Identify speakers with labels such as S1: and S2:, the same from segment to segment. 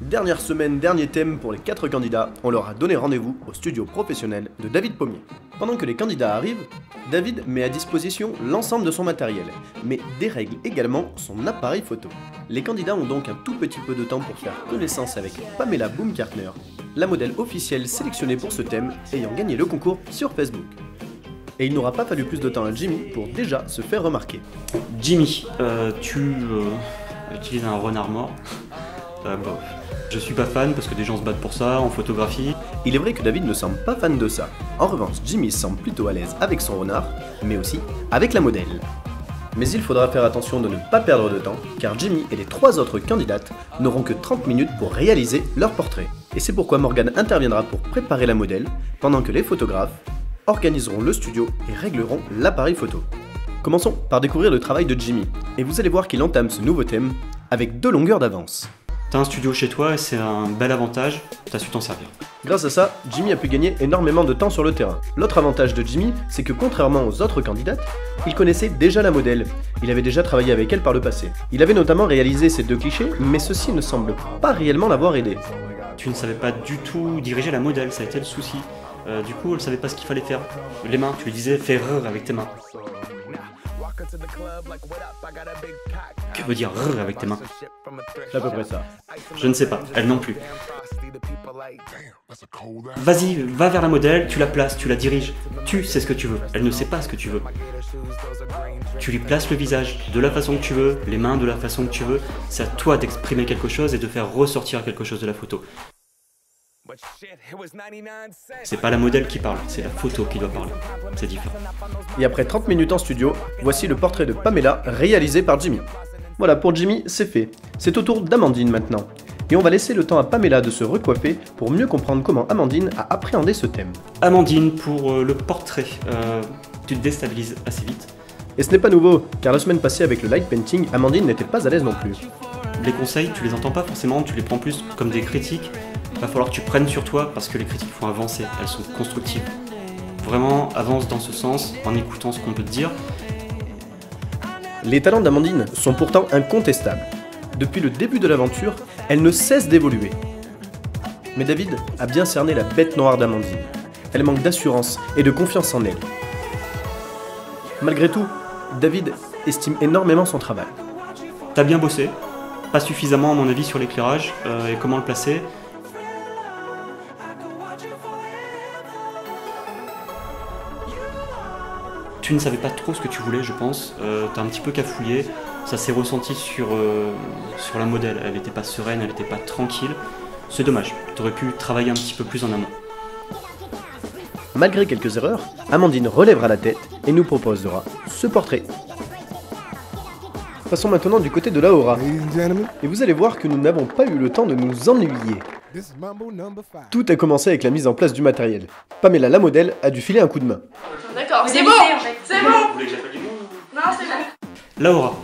S1: Dernière semaine, dernier thème pour les 4 candidats, on leur a donné rendez-vous au studio professionnel de David Pommier. Pendant que les candidats arrivent, David met à disposition l'ensemble de son matériel, mais dérègle également son appareil photo. Les candidats ont donc un tout petit peu de temps pour faire connaissance avec Pamela Baumgartner, la modèle officielle sélectionnée pour ce thème, ayant gagné le concours sur Facebook. Et il n'aura pas fallu plus de temps à Jimmy pour déjà se faire remarquer.
S2: Jimmy, tu utilises un renard mort. Je suis pas fan parce que des gens se battent pour ça en photographie.
S1: Il est vrai que David ne semble pas fan de ça. En revanche, Jimmy semble plutôt à l'aise avec son renard, mais aussi avec la modèle. Mais il faudra faire attention de ne pas perdre de temps, car Jimmy et les 3 autres candidates n'auront que 30 minutes pour réaliser leur portrait. Et c'est pourquoi Morgane interviendra pour préparer la modèle, pendant que les photographes organiseront le studio et régleront l'appareil photo. Commençons par découvrir le travail de Jimmy, et vous allez voir qu'il entame ce nouveau thème avec 2 longueurs d'avance.
S2: T'as un studio chez toi et c'est un bel avantage, t'as su t'en servir.
S1: Grâce à ça, Jimmy a pu gagner énormément de temps sur le terrain. L'autre avantage de Jimmy, c'est que contrairement aux autres candidates, il connaissait déjà la modèle. Il avait déjà travaillé avec elle par le passé. Il avait notamment réalisé ces 2 clichés, mais ceci ne semble pas réellement l'avoir aidé.
S2: Tu ne savais pas du tout diriger la modèle, ça a été le souci. Du coup, elle savait pas ce qu'il fallait faire. Les mains, tu lui disais fais rrr avec tes mains. Que veut dire rrr avec tes mains?
S1: C'est à peu près ça.
S2: Je ne sais pas, elle non plus. Vas-y, va vers la modèle, tu la places, tu la diriges. Tu sais ce que tu veux, elle ne sait pas ce que tu veux. Tu lui places le visage de la façon que tu veux, les mains de la façon que tu veux. C'est à toi d'exprimer quelque chose et de faire ressortir quelque chose de la photo. C'est pas la modèle qui parle, c'est la photo qui doit parler. C'est différent.
S1: Et après 30 minutes en studio, voici le portrait de Pamela réalisé par Jimmy. Voilà, pour Jimmy, c'est fait. C'est au tour d'Amandine maintenant. Et on va laisser le temps à Pamela de se recoiffer pour mieux comprendre comment Amandine a appréhendé ce thème.
S2: Amandine, pour le portrait, tu te déstabilises assez vite.
S1: Et ce n'est pas nouveau, car la semaine passée avec le light painting, Amandine n'était pas à l'aise non plus.
S2: Les conseils, tu les entends pas forcément, tu les prends plus comme des critiques. Il va falloir que tu prennes sur toi parce que les critiques font avancer, elles sont constructives. Vraiment, avance dans ce sens en écoutant ce qu'on peut te dire.
S1: Les talents d'Amandine sont pourtant incontestables. Depuis le début de l'aventure, elle ne cesse d'évoluer. Mais David a bien cerné la bête noire d'Amandine. Elle manque d'assurance et de confiance en elle. Malgré tout, David estime énormément son travail.
S2: T'as bien bossé, pas suffisamment à mon avis sur l'éclairage et comment le placer. Tu ne savais pas trop ce que tu voulais, je pense. T'as un petit peu cafouillé. Ça s'est ressenti sur la modèle. Elle n'était pas sereine, elle n'était pas tranquille. C'est dommage. T'aurais pu travailler un petit peu plus en amont.
S1: Malgré quelques erreurs, Amandine relèvera la tête et nous proposera ce portrait. Passons maintenant du côté de Laura. Et vous allez voir que nous n'avons pas eu le temps de nous ennuyer. Tout a commencé avec la mise en place du matériel. Pamela, la modèle, a dû filer un coup de main.
S3: D'accord, c'est bon, c'est bon.
S2: Vous voulez que j'appelle du monde?
S3: Non, c'est bon.
S2: Laura.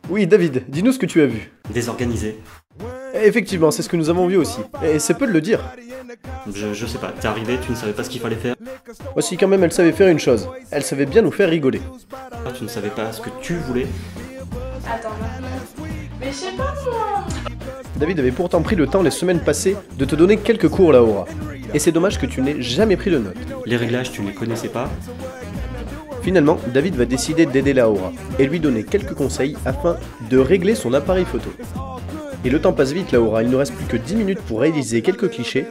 S1: Oui, David, dis-nous ce que tu as vu.
S2: Désorganisé.
S1: Effectivement, c'est ce que nous avons vu aussi. Et c'est peu de le dire.
S2: Je sais pas, t'es arrivé, tu ne savais pas ce qu'il fallait faire.
S1: Aussi, quand même, elle savait faire une chose. Elle savait bien nous faire rigoler.
S2: Tu ne savais pas ce que tu voulais.
S3: Attends, mais je sais pas moi.
S1: David avait pourtant pris le temps les semaines passées de te donner quelques cours, Laura. Et c'est dommage que tu n'aies jamais pris de notes.
S2: Les réglages, tu ne les connaissais pas.
S1: Finalement, David va décider d'aider Laura et lui donner quelques conseils afin de régler son appareil photo. Et le temps passe vite, Laura, il ne reste plus que 10 minutes pour réaliser quelques clichés.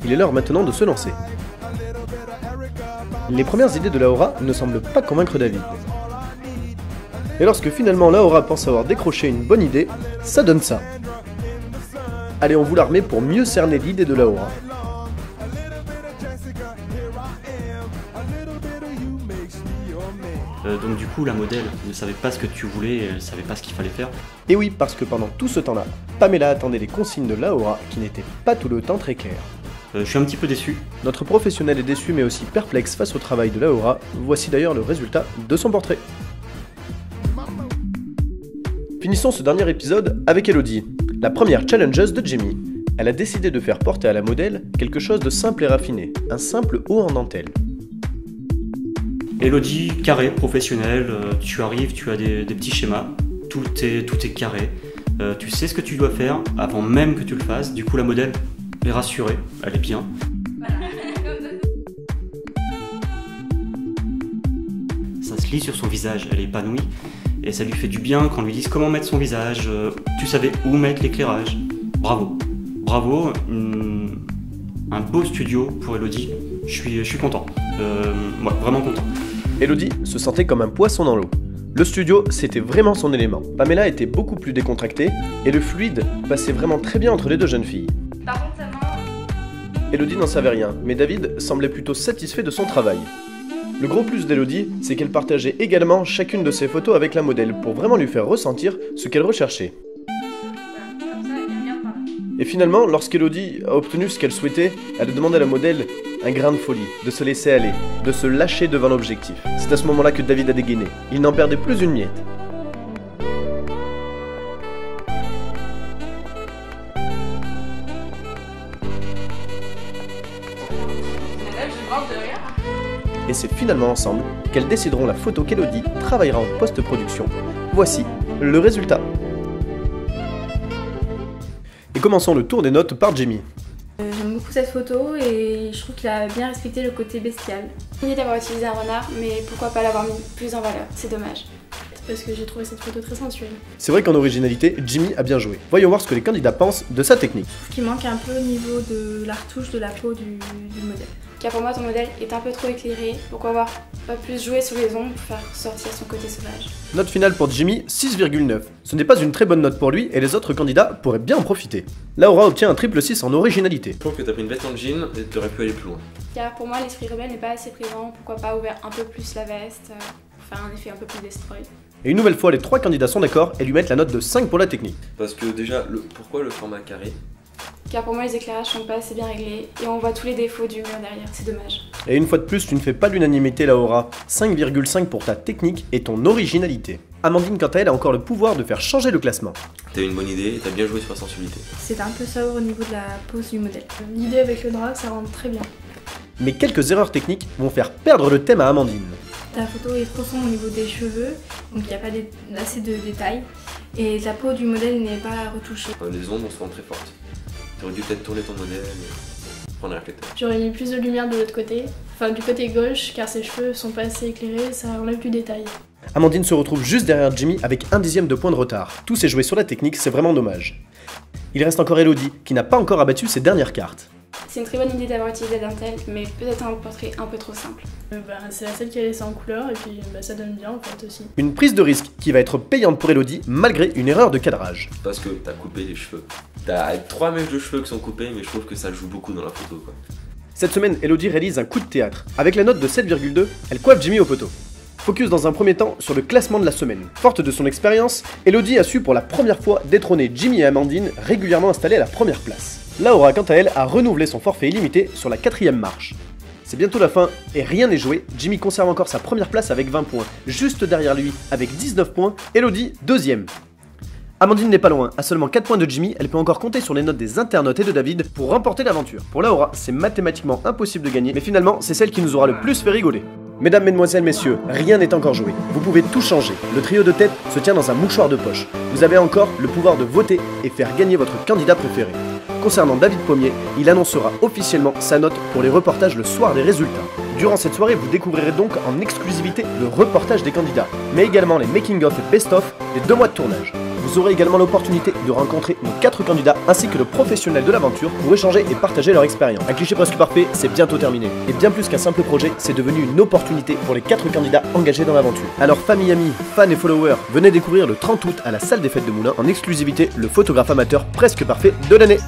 S1: Il est l'heure maintenant de se lancer. Les premières idées de Laura ne semblent pas convaincre David. Et lorsque finalement Laura pense avoir décroché une bonne idée, ça donne ça. Allez, on vous la remet pour mieux cerner l'idée de Laura.
S2: Donc du coup, la modèle ne savait pas ce que tu voulais et elle ne savait pas ce qu'il fallait faire.
S1: Et oui, parce que pendant tout ce temps-là, Pamela attendait les consignes de Laura qui n'étaient pas tout le temps très claires.
S2: Je suis un petit peu déçu.
S1: Notre professionnel est déçu mais aussi perplexe face au travail de Laura. Voici d'ailleurs le résultat de son portrait. Finissons ce dernier épisode avec Elodie, la première challengeuse de Jimmy. Elle a décidé de faire porter à la modèle quelque chose de simple et raffiné, un simple haut en dentelle.
S2: Elodie, carré, professionnel, tu arrives, tu as des petits schémas, tout est carré, tu sais ce que tu dois faire avant même que tu le fasses. Du coup, la modèle est rassurée, elle est bien. Ça se lit sur son visage, elle est épanouie. Et ça lui fait du bien quand on lui dise comment mettre son visage, tu savais où mettre l'éclairage. Bravo. Bravo, un beau studio pour Elodie. Je suis content. Ouais, vraiment content.
S1: Elodie se sentait comme un poisson dans l'eau. Le studio, c'était vraiment son élément. Pamela était beaucoup plus décontractée et le fluide passait vraiment très bien entre les deux jeunes filles.
S3: Par contre, ça m'a...
S1: Elodie n'en savait rien, mais David semblait plutôt satisfait de son travail. Le gros plus d'Elodie, c'est qu'elle partageait également chacune de ses photos avec la modèle pour vraiment lui faire ressentir ce qu'elle recherchait.
S3: Voilà, comme ça, il y a bien par là.
S1: Et finalement, lorsqu'Elodie a obtenu ce qu'elle souhaitait, elle a demandé à la modèle un grain de folie, de se laisser aller, de se lâcher devant l'objectif. C'est à ce moment-là que David a dégainé. Il n'en perdait plus une miette.
S3: Mais là, je branche de rien.
S1: Et c'est finalement ensemble qu'elles décideront la photo qu'Elodie travaillera en post-production. Voici le résultat. Et commençons le tour des notes par Jimmy.
S4: J'aime beaucoup cette photo et je trouve qu'il a bien respecté le côté bestial.
S5: L'idée d'avoir utilisé un renard, mais pourquoi pas l'avoir mis plus en valeur, c'est dommage.
S4: Parce que j'ai trouvé cette photo très sensuelle.
S1: C'est vrai qu'en originalité, Jimmy a bien joué. Voyons voir ce que les candidats pensent de sa technique.
S4: Je trouve qu'il manque un peu au niveau de la retouche de la peau du modèle.
S5: Car pour moi, ton modèle est un peu trop éclairé, pourquoi avoir pas plus joué sur les ombres pour faire sortir son côté sauvage.
S1: Note finale pour Jimmy, 6,9. Ce n'est pas une très bonne note pour lui et les autres candidats pourraient bien en profiter. Laura obtient un triple 6 en originalité.
S6: Je trouve que t'as pris une veste en jean et t'aurais pu aller plus loin.
S5: Car pour moi, l'esprit rebelle n'est pas assez présent, pourquoi pas ouvrir un peu plus la veste, pour faire un effet un peu plus destroy.
S1: Et une nouvelle fois, les trois candidats sont d'accord et lui mettent la note de 5 pour la technique.
S6: Parce que déjà, pourquoi le format carré?
S5: Car pour moi, les éclairages sont pas assez bien réglés et on voit tous les défauts du mur derrière, c'est dommage.
S1: Et une fois de plus, tu ne fais pas l'unanimité Laura. 5,5 pour ta technique et ton originalité. Amandine, quant à elle, a encore le pouvoir de faire changer le classement.
S6: T'as une bonne idée et t'as bien joué sur la sensibilité.
S4: C'est un peu sobre au niveau de la pose du modèle. L'idée avec le drap, ça rentre très bien.
S1: Mais quelques erreurs techniques vont faire perdre le thème à Amandine.
S4: La photo est trop sombre au niveau des cheveux, donc il n'y a pas assez de détails. Et la peau du modèle n'est pas retouchée.
S6: Les ombres sont très fortes. T'aurais dû peut-être tourner ton modèle et prendre un réflecteur.
S7: J'aurais mis plus de lumière de l'autre côté, enfin du côté gauche, car ses cheveux sont pas assez éclairés, ça enlève du détail.
S1: Amandine se retrouve juste derrière Jimmy avec 1/10 de point de retard. Tout s'est joué sur la technique, c'est vraiment dommage. Il reste encore Elodie, qui n'a pas encore abattu ses dernières cartes.
S5: C'est une très bonne idée d'avoir utilisé la dentelle, mais peut-être un portrait un peu trop simple.
S7: C'est la seule qui a laissé en couleur, et puis ça donne bien en fait aussi.
S1: Une prise de risque qui va être payante pour Elodie, malgré une erreur de cadrage.
S6: Parce que t'as coupé les cheveux. T'as 3 mèches de cheveux qui sont coupés, mais je trouve que ça joue beaucoup dans la photo, quoi.
S1: Cette semaine, Elodie réalise un coup de théâtre. Avec la note de 7,2, elle coiffe Jimmy au poteau. Focus dans un premier temps sur le classement de la semaine. Forte de son expérience, Elodie a su pour la première fois détrôner Jimmy et Amandine, régulièrement installés à la première place. Laura, quant à elle, a renouvelé son forfait illimité sur la 4ème marche. C'est bientôt la fin et rien n'est joué, Jimmy conserve encore sa première place avec 20 points. Juste derrière lui, avec 19 points, Elodie, 2ème. Amandine n'est pas loin, à seulement 4 points de Jimmy, elle peut encore compter sur les notes des internautes et de David pour remporter l'aventure. Pour Laura, c'est mathématiquement impossible de gagner, mais finalement, c'est celle qui nous aura le plus fait rigoler. Mesdames, mesdemoiselles, messieurs, rien n'est encore joué. Vous pouvez tout changer. Le trio de tête se tient dans un mouchoir de poche. Vous avez encore le pouvoir de voter et faire gagner votre candidat préféré. Concernant David Pommier, il annoncera officiellement sa note pour les reportages le soir des résultats. Durant cette soirée, vous découvrirez donc en exclusivité le reportage des candidats, mais également les making-of et best-of des 2 mois de tournage. Vous aurez également l'opportunité de rencontrer nos 4 candidats ainsi que le professionnel de l'aventure pour échanger et partager leur expérience. Un cliché presque parfait, c'est bientôt terminé. Et bien plus qu'un simple projet, c'est devenu une opportunité pour les 4 candidats engagés dans l'aventure. Alors famille, amis, fans et followers, venez découvrir le 30 août à la salle des fêtes de Moulins en exclusivité le photographe amateur presque parfait de l'année.